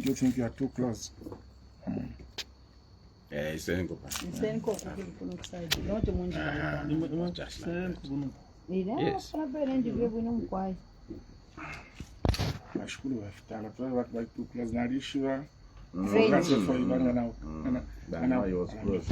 you think you are too close? It's an incorporate. Yes. Nashukuru wafitala tu watu wa too close na alishiwa. That's for ibanga now. Now he was close.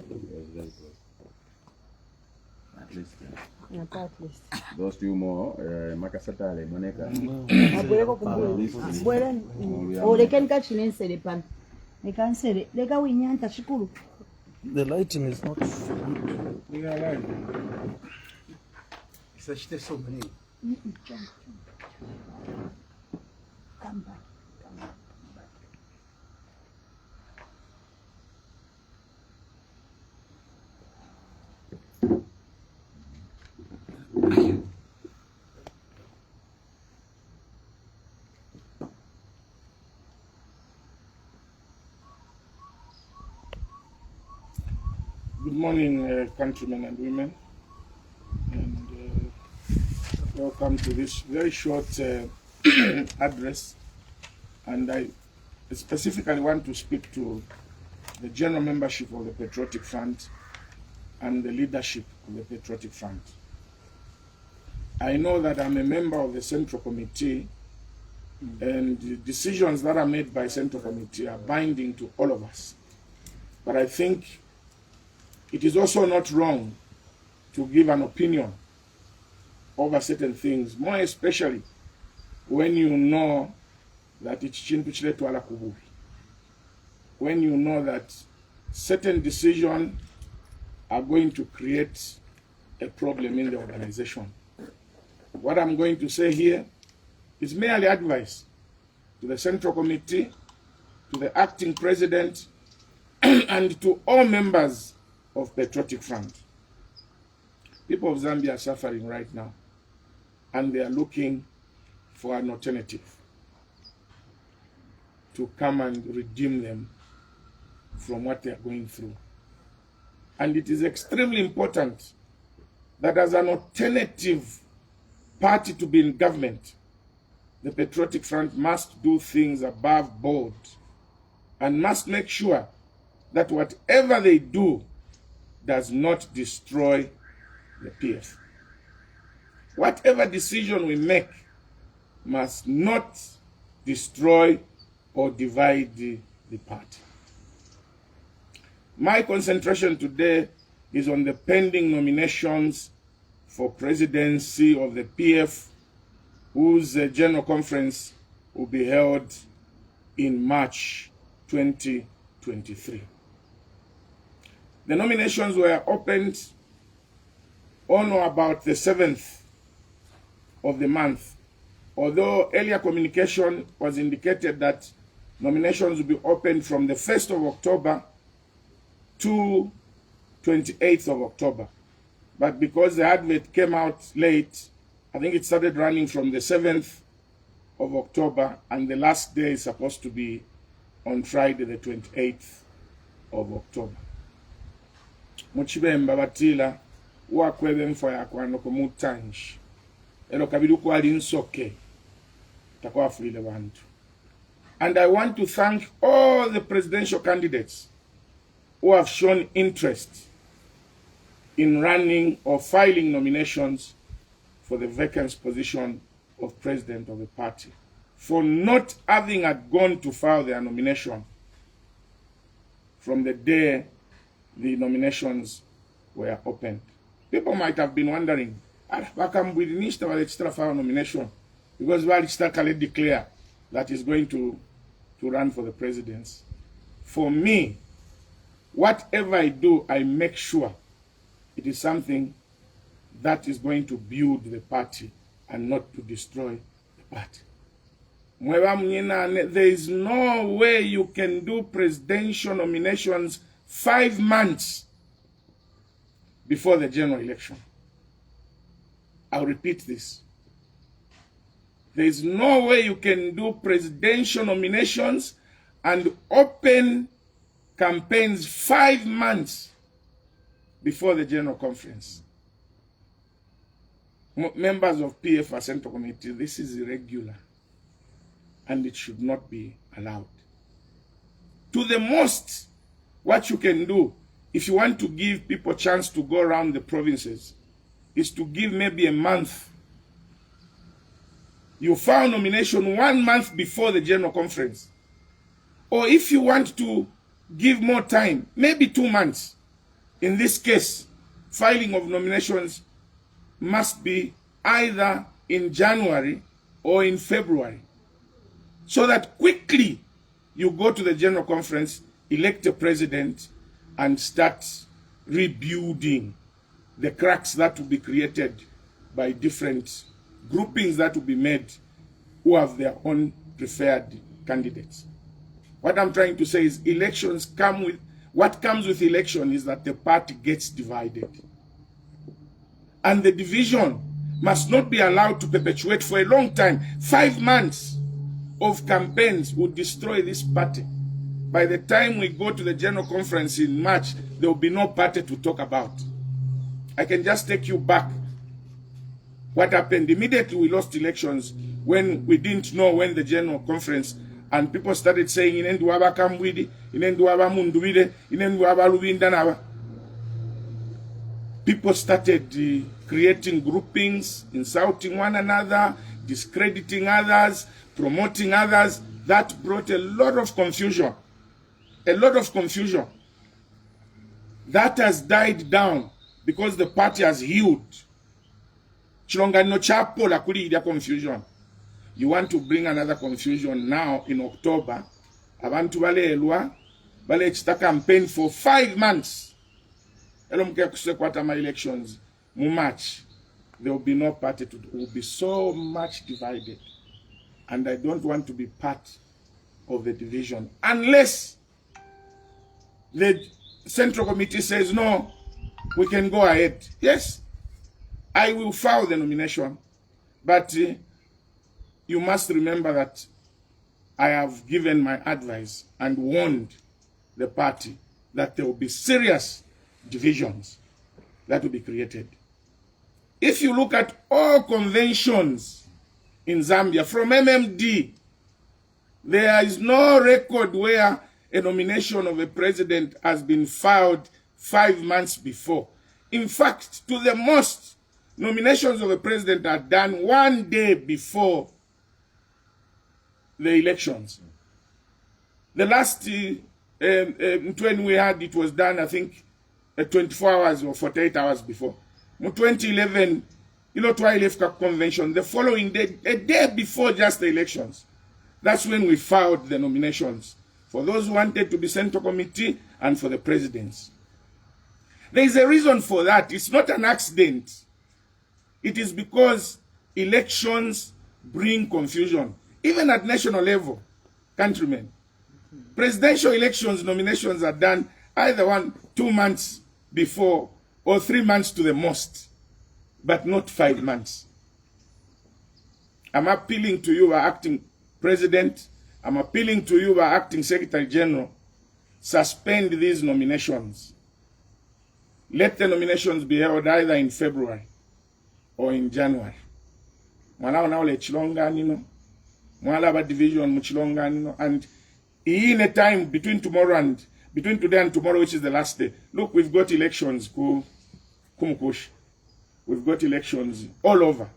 He was very close. At least. At least. Those two more, Makasatale, Moneka. They can catch in the pan. They can say it. They go in and touch. The lighting is not good. We are right. Such so many. Come back. Good morning, countrymen and women, and welcome to this very short address. And I specifically want to speak to the general membership of the Patriotic Front and the leadership of the Patriotic Front. I know that I'm a member of the Central Committee, and the decisions that are made by Central Committee are binding to all of us. But I think it is also not wrong to give an opinion over certain things, more especially when you know that it's chintu chiletu ala kubuhi. When you know that certain decisions are going to create a problem in the organization. What I'm going to say here is merely advice to the Central Committee, to the acting president, and to all members of Patriotic Front. People of Zambia are suffering right now, and they are looking for an alternative to come and redeem them from what they are going through. And it is extremely important that as an alternative party to be in government, the Patriotic Front must do things above board and must make sure that whatever they do does not destroy the PF. Whatever decision we make must not destroy or divide the party. My concentration today is on the pending nominations for presidency of the PF, whose general conference will be held in March 2023. The nominations were opened on or about the 7th of the month, although earlier communication was indicated that nominations will be opened from the 1st of October to 28th of October. But because the advert came out late, I think it started running from the 7th of October, and the last day is supposed to be on Friday, the 28th of October. Muchibemba batila wakwebe mfo yakwano kumutanji elo kabidu kwa linsoke takwa fulile bantu. And I want to thank all the presidential candidates who have shown interest in running or filing nominations for the vacant position of president of the party, for not having gone to file their nomination from the day the nominations were opened. People might have been wondering, Kambwili nishta wale file nomination because wale kale declare that is going to run for the presidency. For me, whatever I do, I make sure it is something that is going to build the party and not to destroy the party. There is no way you can do presidential nominations 5 months before the general election. I'll repeat this. There is no way you can do presidential nominations and open campaigns 5 months before the general conference. Members of PF Central Committee, this is irregular and it should not be allowed. To the most, what you can do, if you want to give people a chance to go around the provinces, is to give maybe a month. You file nomination 1 month before the General Conference. Or if you want to give more time, maybe 2 months. In this case, filing of nominations must be either in January or in February, so that quickly you go to the General Conference, elect a president, and start rebuilding the cracks that will be created by different groupings that will be made who have their own preferred candidates. What I'm trying to say is elections come with, what comes with election is that the party gets divided. And the division must not be allowed to perpetuate for a long time. 5 months of campaigns would destroy this party. By the time we go to the General Conference in March, there will be no party to talk about. I can just take you back. What happened immediately we lost elections, when we didn't know when the General Conference, and people started saying, Inenduaba Kambwili, Inenduaba Munduide, Inenduaba Lubindanaba. People started creating groupings, insulting one another, discrediting others, promoting others. That brought a lot of confusion. A lot of confusion. That has died down because the party has healed. Chilongano chapo la kuli confusion. You want to bring another confusion now in October. Abantu bale elwa, bale chita campaign for 5 months. Elomke kusekwata my elections. Mu March, there will be no party to do. It will be so much divided. And I don't want to be part of the division. Unless the Central Committee says, no, we can go ahead. Yes, I will file the nomination. But you must remember that I have given my advice and warned the party that there will be serious divisions that will be created. If you look at all conventions in Zambia, from MMD, there is no record where a nomination of a president has been filed 5 months before. In fact, to the most, nominations of a president are done 1 day before the elections. The last when we had, it was done, I think, 24 hours or 48 hours before. In 2011, Twilefka convention, the following day, a day before just the elections, that's when we filed the nominations for those who wanted to be Central Committee and for the presidents. There is a reason for that. It's not an accident. It is because elections bring confusion. Even at national level, countrymen. Presidential elections, nominations are done either 2 months before or 3 months to the most, but not 5 months. I'm appealing to you, our acting president. I'm appealing to you, our acting secretary general. Suspend these nominations. Let the nominations be held either in February or in January. And in a time between today and tomorrow, which is the last day. Look, we've got elections. We've got elections all over.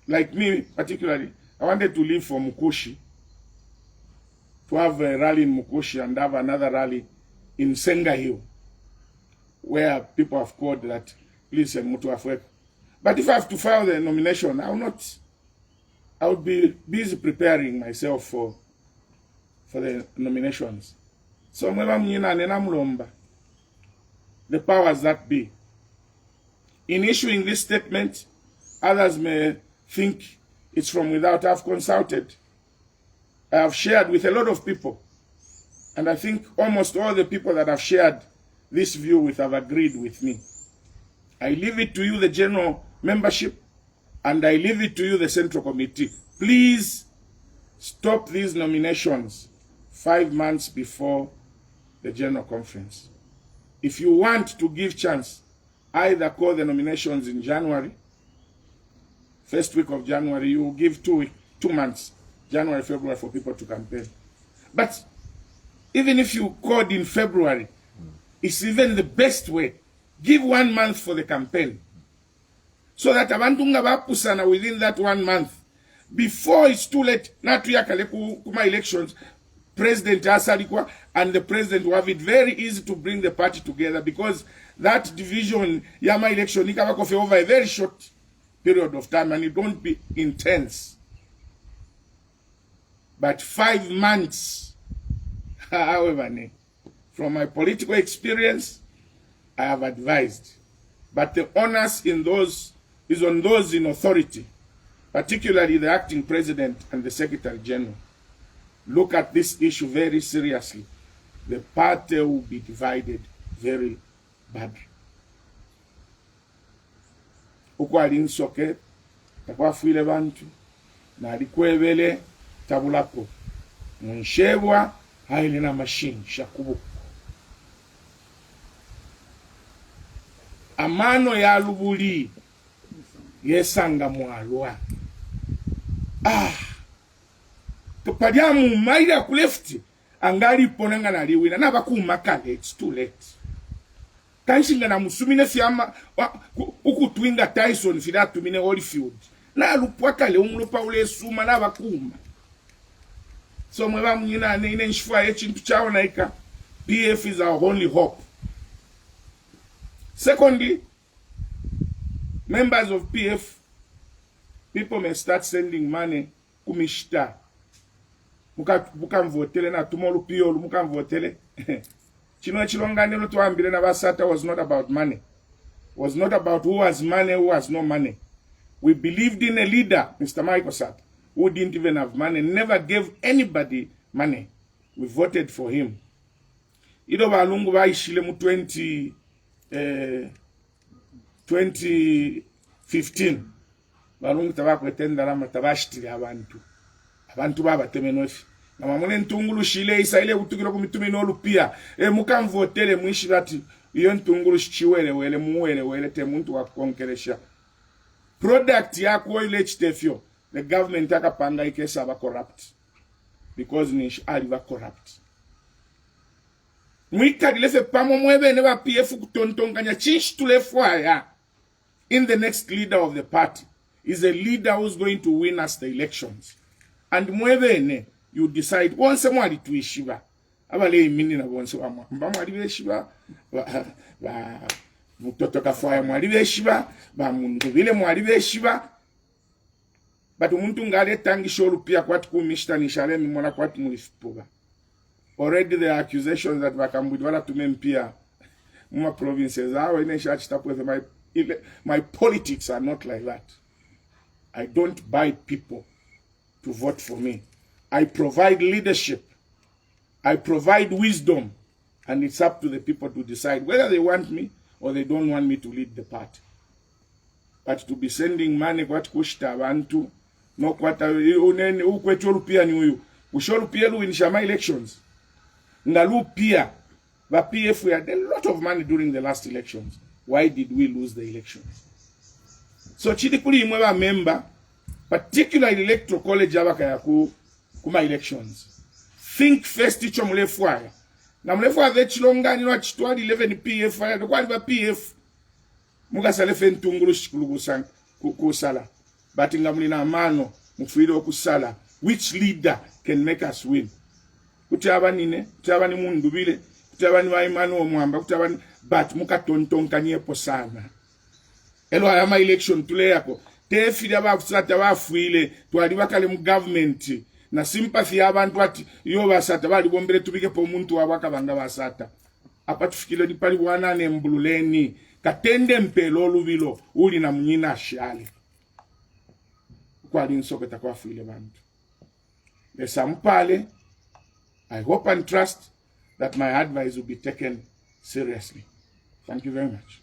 Like me, particularly, I wanted to leave for Mukoshi, to have a rally in Mukoshi and have another rally in Senga Hill, where people have called that, please, Mutuafwek. But if I have to file the nomination, I would be busy preparing myself for the nominations. So, the powers that be. In issuing this statement, others may think it's from without. I've consulted. I have shared with a lot of people. And I think almost all the people that I've shared this view with have agreed with me. I leave it to you, the general membership, and I leave it to you, the Central Committee. Please stop these nominations 5 months before the General Conference. If you want to give chance, either call the nominations in January, first week of January, you will give 2 months, January, February, for people to campaign. But Even if you called in February, it's even the best way. Give 1 month for the campaign. So that abantu nga bapusana within that 1 month. Before it's too late, not tuyakale kuma elections, President Asalikwa and the president will have it very easy to bring the party together, because that division, yama election, ikaba over a very short period of time, and it won't be intense. But 5 months, however, from my political experience, I have advised. But the onus in those is on those in authority, particularly the acting president and the secretary general. Look at this issue very seriously. The party will be divided very badly. Ukwali nsoke, takwa fuile bantu, na alikwevele tabulapo. Mwenshebwa, haile na machine, shakubu. Amano ya lubuli, yesanga mwalwa. Tupadiamu maida kulefti, angali ponanga na liwina, na baku makale, it's too late. Kanshinga na musumine fiyama, uku twinga Tyson fida tumine Holyfield. Na lupwaka le umlupa ule suma na bakuma. So mweba mnyina ine nshifua chintu chao na ika, PF is our only hope. Secondly, members of PF, people may start sending money kumishta. Muka mvotele na tomorrow piyo muka mvotele. Chino chilonganelo tuambile na basata was not about money. Was not about who has money, who has no money. We believed in a leader, Mr. Michael Sata, who didn't even have money, never gave anybody money. We voted for him. Ido balungu ba ishile mu 2015. Balungu tabakutenda lama tabashitiri abantu. Abantu baba temenofi. Na mamone ntungulu shile isaile kutukira kumitume n'olupia. Muka mvotele mwishi bati iyo ntungulu shichiwele wele muwele wele te muntu wakonkeresha. Product yako ile chitefyo. The government akapanga ikesa ba corrupt. Because ni aliva corrupt. Mwika dilefe pamo mwebe neba PF kutontonganya chinshi tulefwaya. In the next leader of the party is a leader who's going to win us the elections. And mwebe you decide once mwali tuishiba. Abale imini na once wamwa. Mwali beshiba. Mutoto kafaya mwali beshiba. Mundubile mwali beshiba. But umuntu ngale tangi sholu pia kwati kumishta nishale mimona kwati mulifupuga. Already the accusations that Kambwili wala tumempia muma provinces awe ine shachitapu my politics are not like that. I don't buy people to vote for me. I provide leadership. I provide wisdom. And it's up to the people to decide whether they want me or they don't want me to lead the party. But to be sending money kwa kushita abantu, no kwata unene ukwetolu pia ni uyu. Usholu pia lu inishama elections. Ngalu pia, the PF we had a lot of money during the last elections. Why did we lose the elections? So chidikuli imwewa member, particularly electoral college abaka ya kuma elections. Think first icho mlefwaya. Na mlefwaya ve chilongani wa chituadi 11 PF faya. Kwa liba PF, muka salefe ntungulu shikulu kusala. But ingamulina mano, mufilo kusala. Which leader can make us win? Kutabani mundubile, kutabani waimano omwamba, kutabani but muka tontonkanye posana. Elo ayama election tule yako. Tefidi abafusata wafuile, tuwalibakale mu government. Na sympathy abantu ati, yo basata, wali bombele tubike po muntu wabaka banga basata. Apatu fikilo di pali wanane mbululeni, katende mpelo lubilo, uli na mnyina shali. Kwa linsoke takwa fuile bantu. Lesa mpale, I hope and trust that my advice will be taken seriously. Thank you very much.